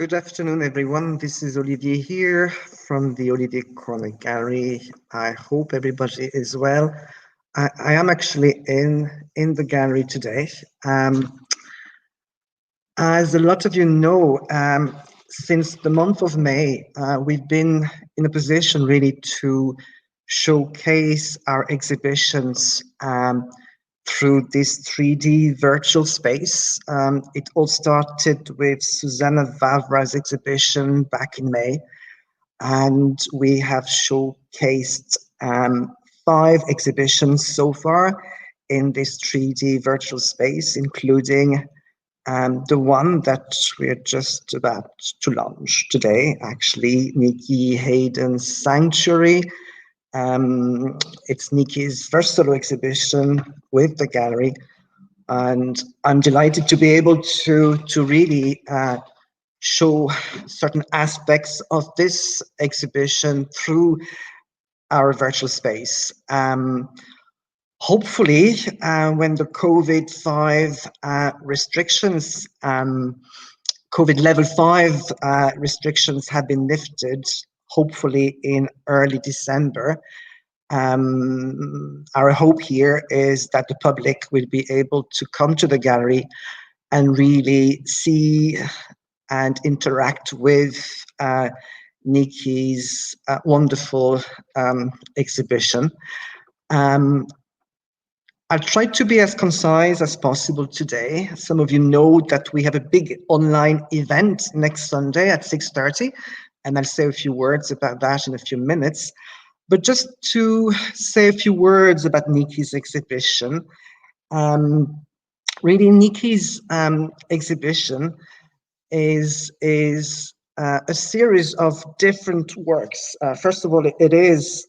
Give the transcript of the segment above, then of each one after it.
Good afternoon, everyone. This is Olivier here from the Olivier Corner Gallery. I hope everybody is well. I am actually in the gallery today. As a lot of you know, since the month of May, we've been in a position really to showcase our exhibitions through this 3D virtual space. It all started with Susanna Vavra's exhibition back in May, and we have showcased 5 exhibitions so far in this 3D virtual space, including the one that we're just about to launch today, actually, Nickie Hayden's Sanctuary. It's Nickie's first solo exhibition with the gallery, and I'm delighted to be able to really show certain aspects of this exhibition through our virtual space. Hopefully, when the COVID-5 restrictions, COVID level 5 restrictions have been lifted, hopefully in early December, our hope here is that the public will be able to come to the gallery and really see and interact with Nickie's wonderful exhibition. I'll try to be as concise as possible today. Some of you know that we have a big online event next Sunday at 6:30, and I'll say a few words about that in a few minutes. But just to say a few words about Nickie's exhibition, really Nickie's exhibition is a series of different works. First of all, it is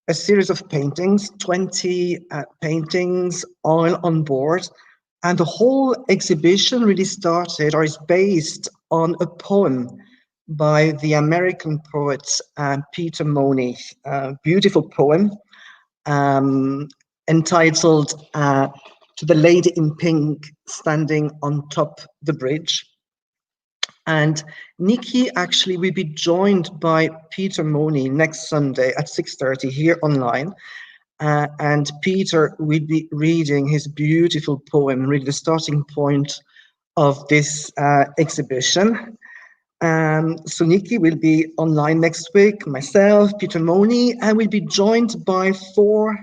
a series of paintings, 20 paintings all on board. And the whole exhibition really started or is based on a poem by the American poet Peter Money, a beautiful poem entitled To the Lady in Pink Standing on Top the Bridge. And Nickie actually will be joined by Peter Money next Sunday at 6:30 here online. And Peter will be reading his beautiful poem, really the starting point of this exhibition. So Nickie will be online next week, myself, Peter Money, and we'll be joined by 4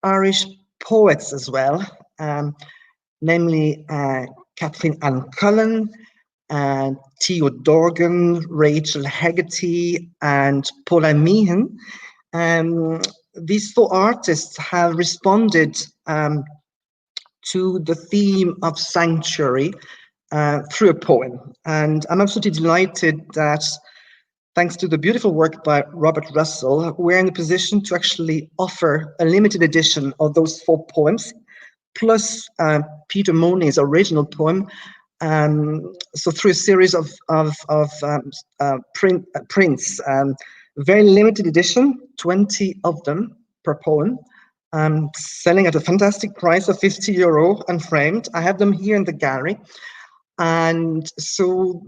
Irish poets as well, namely Kathleen Ann Cullen, Theo Dorgan, Rachel Hegarty, and Paula Meehan. These 4 artists have responded to the theme of sanctuary through a poem. And I'm absolutely delighted that, thanks to the beautiful work by Robert Russell, we're in a position to actually offer a limited edition of those 4 poems, plus Peter Money's original poem. So through a series of prints, very limited edition, 20 of them per poem, selling at a fantastic price of €50 unframed. I have them here in the gallery. And so,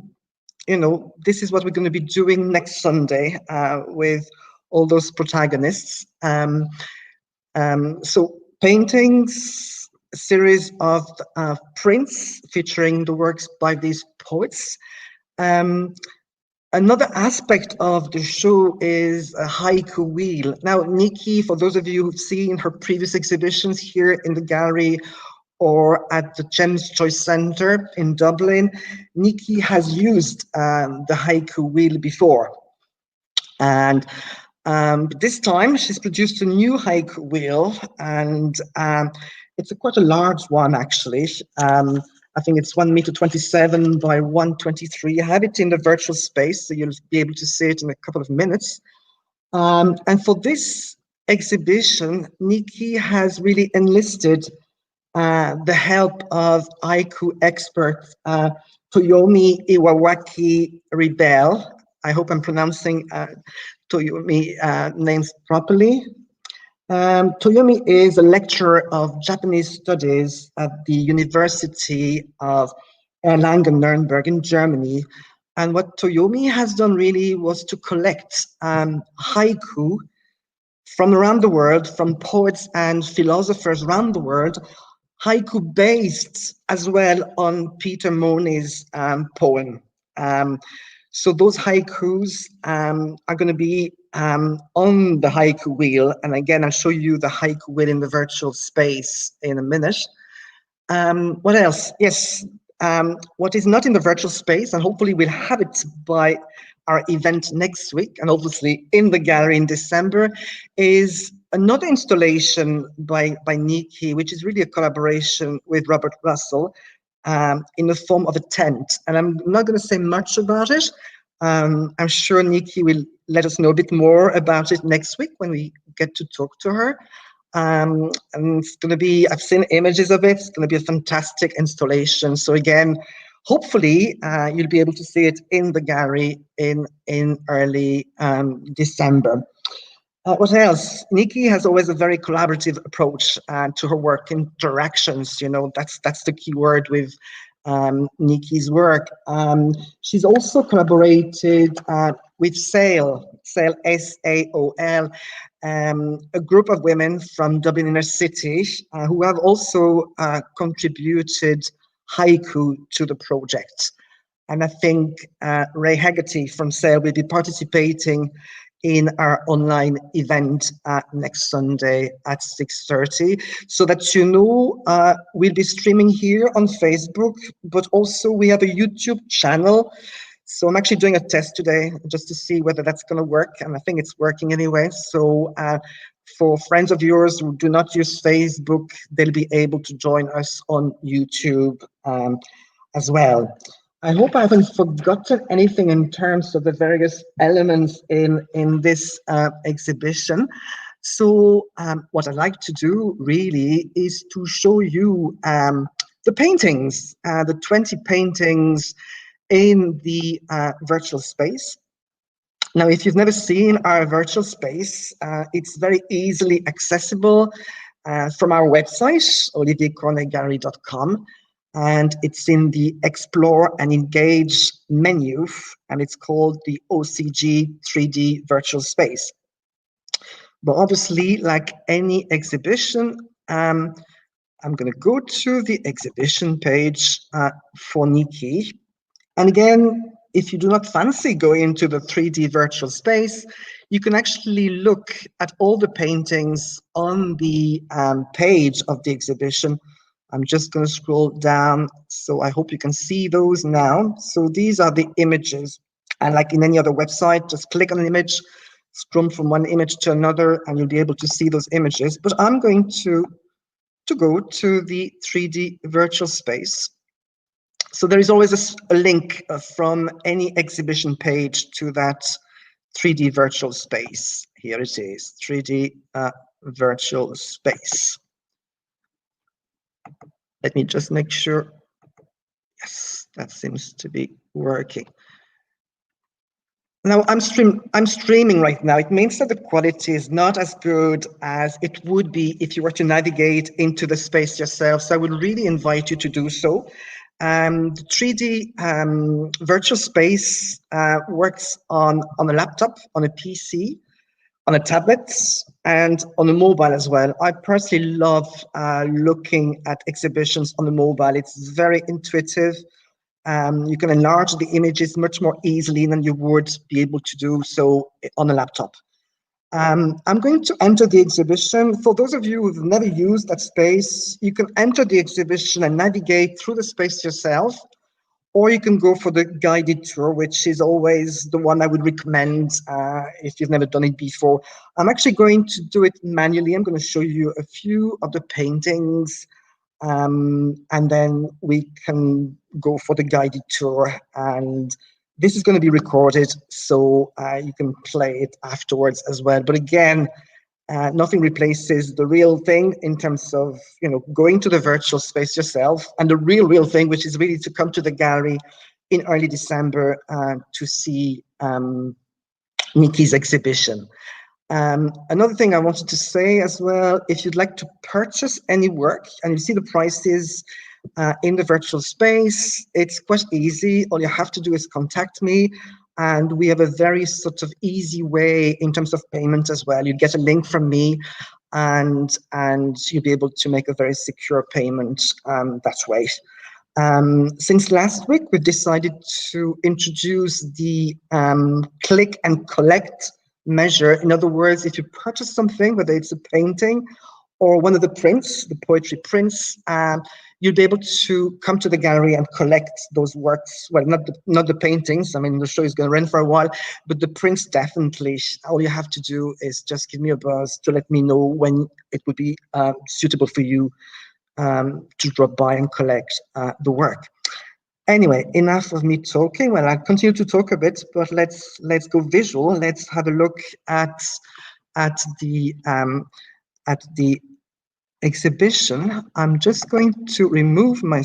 you know, this is what we're going to be doing next Sunday with all those protagonists. So paintings, a series of prints featuring the works by these poets. Another aspect of the show is a haiku wheel. Now, Nickie, for those of you who've seen her previous exhibitions here in the gallery or at the James Joyce Centre in Dublin, Nickie has used the haiku wheel before. And this time she's produced a new haiku wheel, and it's quite a large one, actually. I think it's 1.27 meters by 1.23. I have it in the virtual space, so you'll be able to see it in a couple of minutes. And for this exhibition, Nickie has really enlisted the help of haiku expert Toyomi Iwawaki Rebel. I hope I'm pronouncing Toyomi names properly. Toyomi is a lecturer of Japanese studies at the University of Erlangen-Nuremberg in Germany. And what Toyomi has done really was to collect haiku from around the world, from poets and philosophers around the world, haiku based as well on Peter Monet's poem. So those haikus are going to be on the haiku wheel. And again, I'll show you the haiku wheel in the virtual space in a minute. What else? Yes, what is not in the virtual space, and hopefully we'll have it by our event next week, and obviously in the gallery in December, is another installation by Nickie, which is really a collaboration with Robert Russell in the form of a tent. And I'm not going to say much about it. I'm sure Nickie will let us know a bit more about it next week when we get to talk to her. And it's going to be, I've seen images of it, it's going to be a fantastic installation. So again, hopefully you'll be able to see it in the gallery in early December. What else? Nickie has always a very collaborative approach to her work, interactions, you know, that's the key word with Nickie's work. She's also collaborated with SAOL, S-A-O-L, a group of women from Dublin Inner City who have also contributed haiku to the project. And I think Ray Haggerty from SAOL will be participating in our online event next Sunday at 6:30. So that you know, we'll be streaming here on Facebook, but also we have a YouTube channel. So I'm actually doing a test today just to see whether that's going to work, and I think it's working anyway. So for friends of yours who do not use Facebook, they'll be able to join us on YouTube as well. I hope I haven't forgotten anything in terms of the various elements in this exhibition. So what I'd like to do really is to show you the paintings, the 20 paintings in the virtual space. Now, if you've never seen our virtual space, it's very easily accessible from our website, oliviercornetgallery.com. And it's in the Explore and Engage menu, and it's called the OCG 3D Virtual Space. But obviously, like any exhibition, I'm going to go to the exhibition page for Nickie. And again, if you do not fancy going into the 3D virtual space, you can actually look at all the paintings on the page of the exhibition. I'm just going to scroll down, so I hope you can see those now. So these are the images. And like in any other website, just click on an image, scroll from one image to another, and you'll be able to see those images. But I'm going to go to the 3D virtual space. So there is always a link from any exhibition page to that 3D virtual space. Here it is, 3D virtual space. Let me just make sure. Yes, that seems to be working. Now I'm streaming right now. It means that the quality is not as good as it would be if you were to navigate into the space yourself. So I would really invite you to do so. The 3D virtual space works on a laptop, on a PC, on a tablet, and on a mobile as well. I personally love looking at exhibitions on the mobile. It's very intuitive. You can enlarge the images much more easily than you would be able to do so on a laptop. I'm going to enter the exhibition. For those of you who've never used that space, you can enter the exhibition and navigate through the space yourself, or you can go for the guided tour, which is always the one I would recommend if you've never done it before. I'm actually going to do it manually. I'm going to show you a few of the paintings, and then we can go for the guided tour. And this is going to be recorded, so you can play it afterwards as well. But again, nothing replaces the real thing in terms of, you know, going to the virtual space yourself, and the real thing, which is really to come to the gallery in early December to see Nickie's exhibition. Another thing I wanted to say as well, if you'd like to purchase any work and you see the prices, in the virtual space. It's quite easy. All you have to do is contact me, and we have a very sort of easy way in terms of payment as well. You get a link from me, and you'll be able to make a very secure payment that way. Since last week, we've decided to introduce the click and collect measure. In other words, if you purchase something, whether it's a painting or one of the prints, the poetry prints, you'll be able to come to the gallery and collect those works. Well, not the paintings. I mean, the show is going to run for a while, but the prints definitely. All you have to do is just give me a buzz to let me know when it would be suitable for you to drop by and collect the work. Anyway, enough of me talking. Well, I'll continue to talk a bit, but let's go visual. Let's have a look at the exhibition. I'm just going to remove my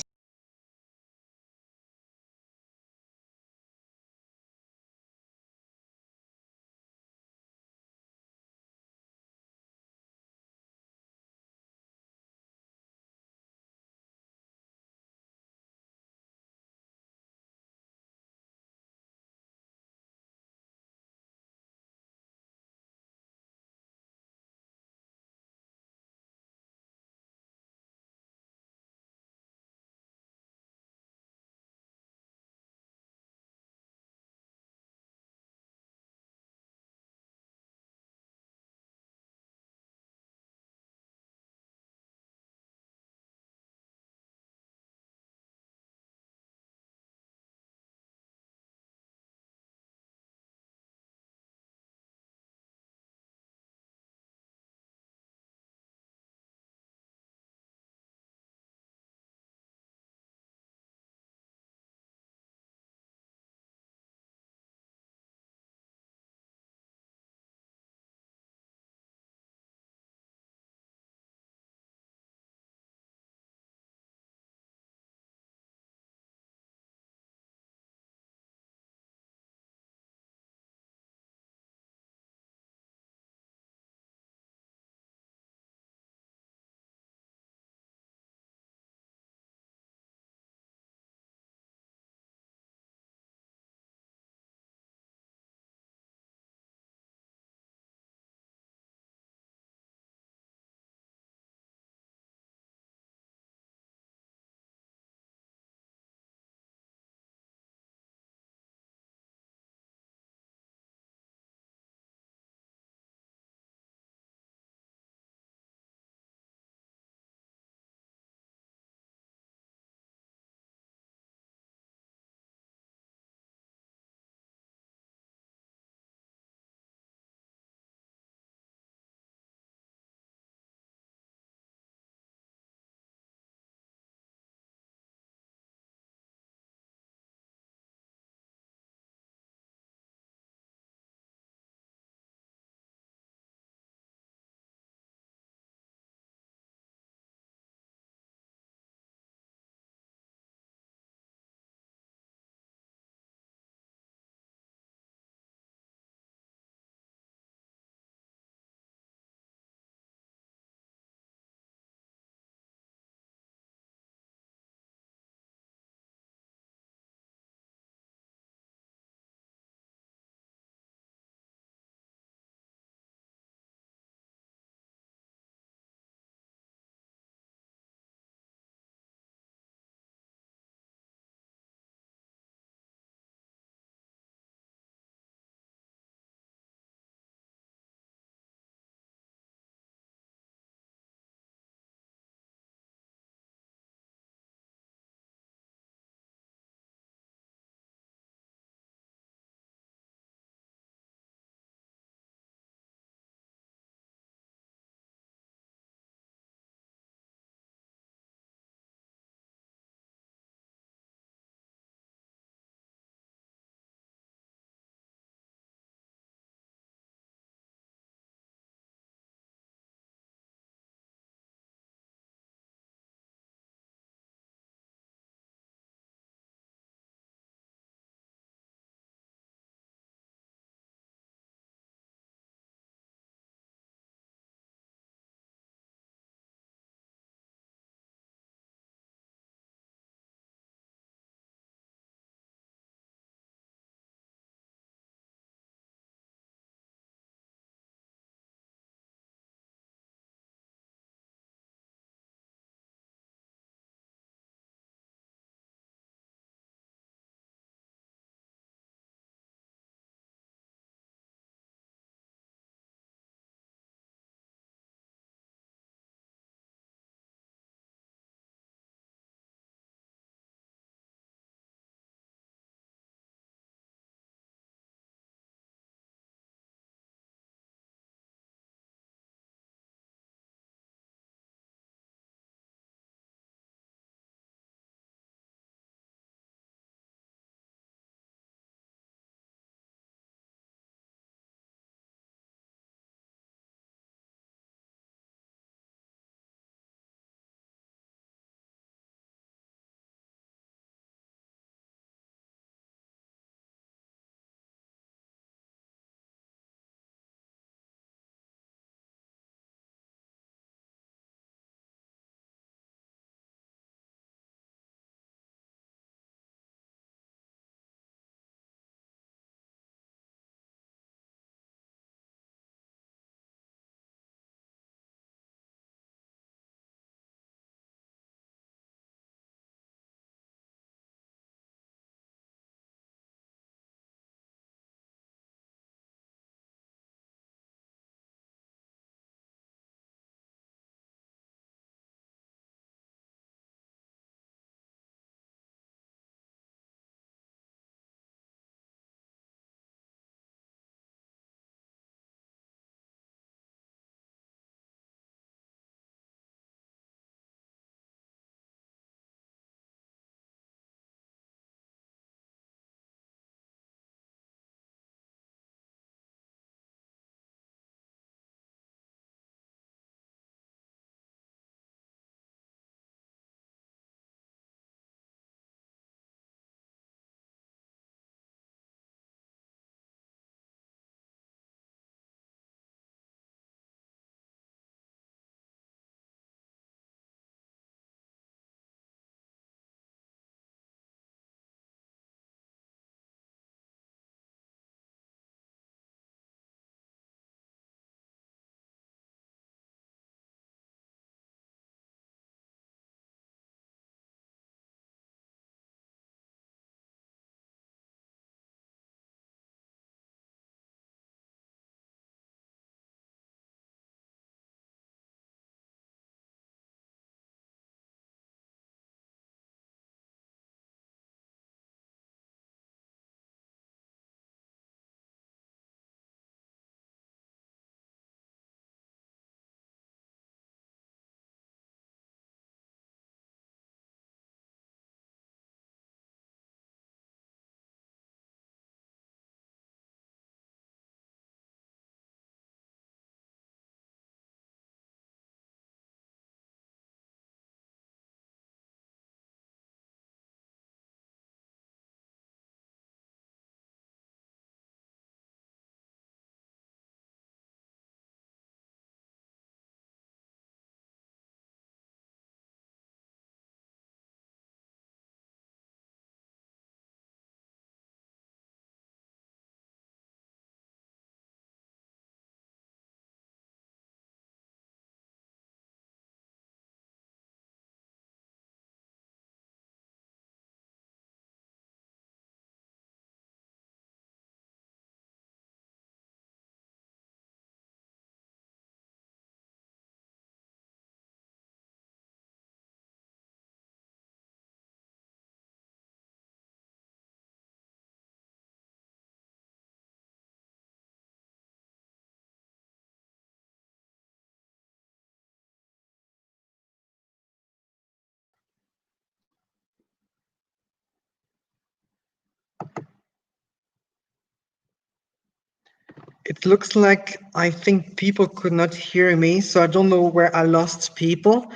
It looks like I think people could not hear me, so I don't know where I lost people.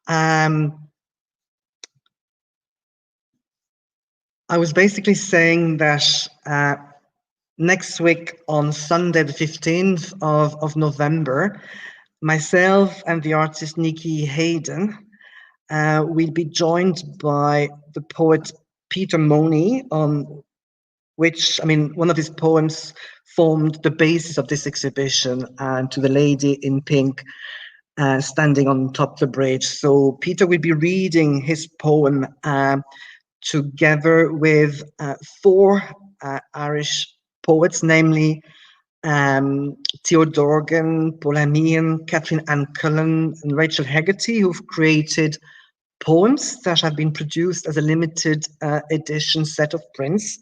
Um, I was basically saying that next week on Sunday, the 15th of November, myself and the artist Nickie Hayden will be joined by the poet Peter Money, on which, I mean, one of his poems formed the basis of this exhibition, and To the Lady in Pink, standing on top of the bridge. So Peter will be reading his poem together with four Irish poets, namely Theo Dorgan, Paul Hamian, Catherine Ann Cullen, and Rachel Hegarty, who've created poems that have been produced as a limited edition set of prints.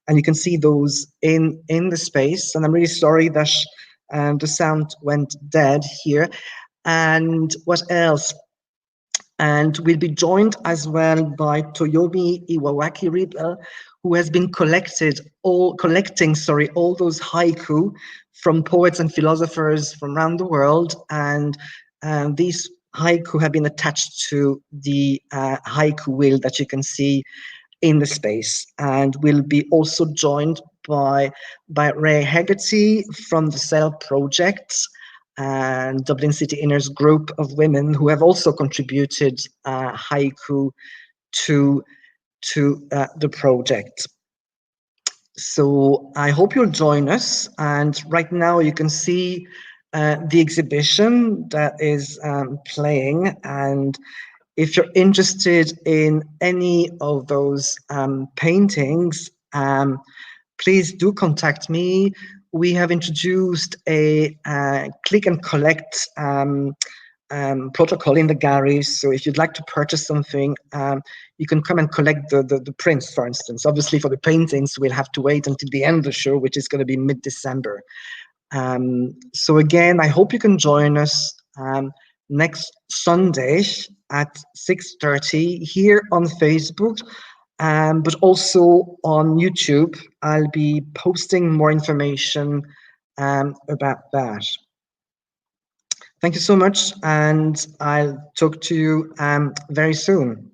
And you can see those in the space. And I'm really sorry that the sound went dead here. And what else? And we'll be joined as well by Toyomi Iwawaki Rebel, who has been collecting all those haiku from poets and philosophers from around the world. And these haiku have been attached to the haiku wheel that you can see in the space. And we'll be also joined by Ray Hegarty from the Cell Project and Dublin City Inner's group of women who have also contributed haiku to the project. So I hope you'll join us. And right now you can see the exhibition that is playing. And if you're interested in any of those paintings, please do contact me. We have introduced a click and collect protocol in the gallery. So if you'd like to purchase something, you can come and collect the prints, for instance. Obviously, for the paintings, we'll have to wait until the end of the show, which is going to be mid-December. So again, I hope you can join us next Sunday at 6:30 here on Facebook, but also on YouTube. I'll be posting more information about that. Thank you so much, and I'll talk to you very soon.